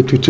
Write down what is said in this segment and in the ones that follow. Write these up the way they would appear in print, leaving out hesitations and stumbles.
Tout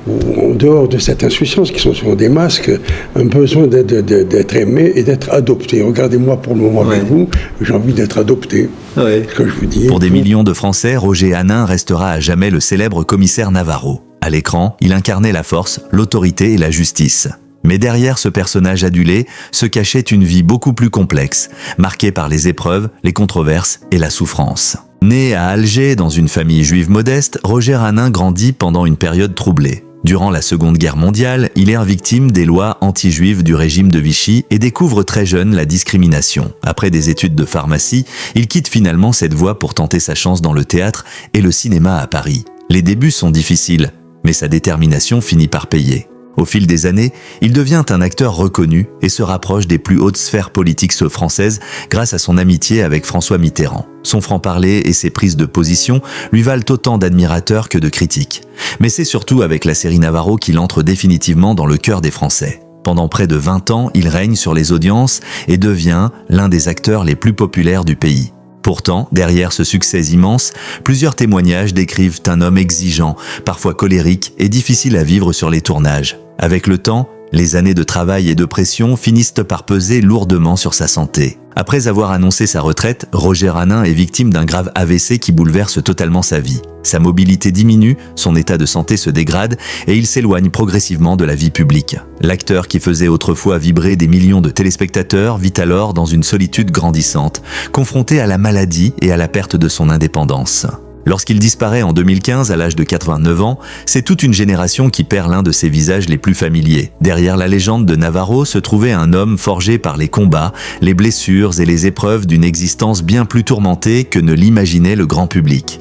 en dehors de cette insouciance, qui sont souvent des masques, un besoin d'être aimé et d'être adopté. Regardez-moi pour le moment avec vous, j'ai envie d'être adopté. Ce que je vous dis. Pour des millions de Français, Roger Hanin restera à jamais le célèbre commissaire Navarro. À l'écran, il incarnait la force, l'autorité et la justice. Mais derrière ce personnage adulé se cachait une vie beaucoup plus complexe, marquée par les épreuves, les controverses et la souffrance. Né à Alger dans une famille juive modeste, Roger Hanin grandit pendant une période troublée. Durant la Seconde Guerre mondiale, il est victime des lois anti-juives du régime de Vichy et découvre très jeune la discrimination. Après des études de pharmacie, il quitte finalement cette voie pour tenter sa chance dans le théâtre et le cinéma à Paris. Les débuts sont difficiles, mais sa détermination finit par payer. Au fil des années, il devient un acteur reconnu et se rapproche des plus hautes sphères politiques françaises grâce à son amitié avec François Mitterrand. Son franc-parler et ses prises de position lui valent autant d'admirateurs que de critiques. Mais c'est surtout avec la série Navarro qu'il entre définitivement dans le cœur des Français. Pendant près de 20 ans, il règne sur les audiences et devient l'un des acteurs les plus populaires du pays. Pourtant, derrière ce succès immense, plusieurs témoignages décrivent un homme exigeant, parfois colérique et difficile à vivre sur les tournages. Avec le temps, les années de travail et de pression finissent par peser lourdement sur sa santé. Après avoir annoncé sa retraite, Roger Hanin est victime d'un grave AVC qui bouleverse totalement sa vie. Sa mobilité diminue, son état de santé se dégrade et il s'éloigne progressivement de la vie publique. L'acteur qui faisait autrefois vibrer des millions de téléspectateurs vit alors dans une solitude grandissante, confronté à la maladie et à la perte de son indépendance. Lorsqu'il disparaît en 2015 à l'âge de 89 ans, c'est toute une génération qui perd l'un de ses visages les plus familiers. Derrière la légende de Navarro se trouvait un homme forgé par les combats, les blessures et les épreuves d'une existence bien plus tourmentée que ne l'imaginait le grand public.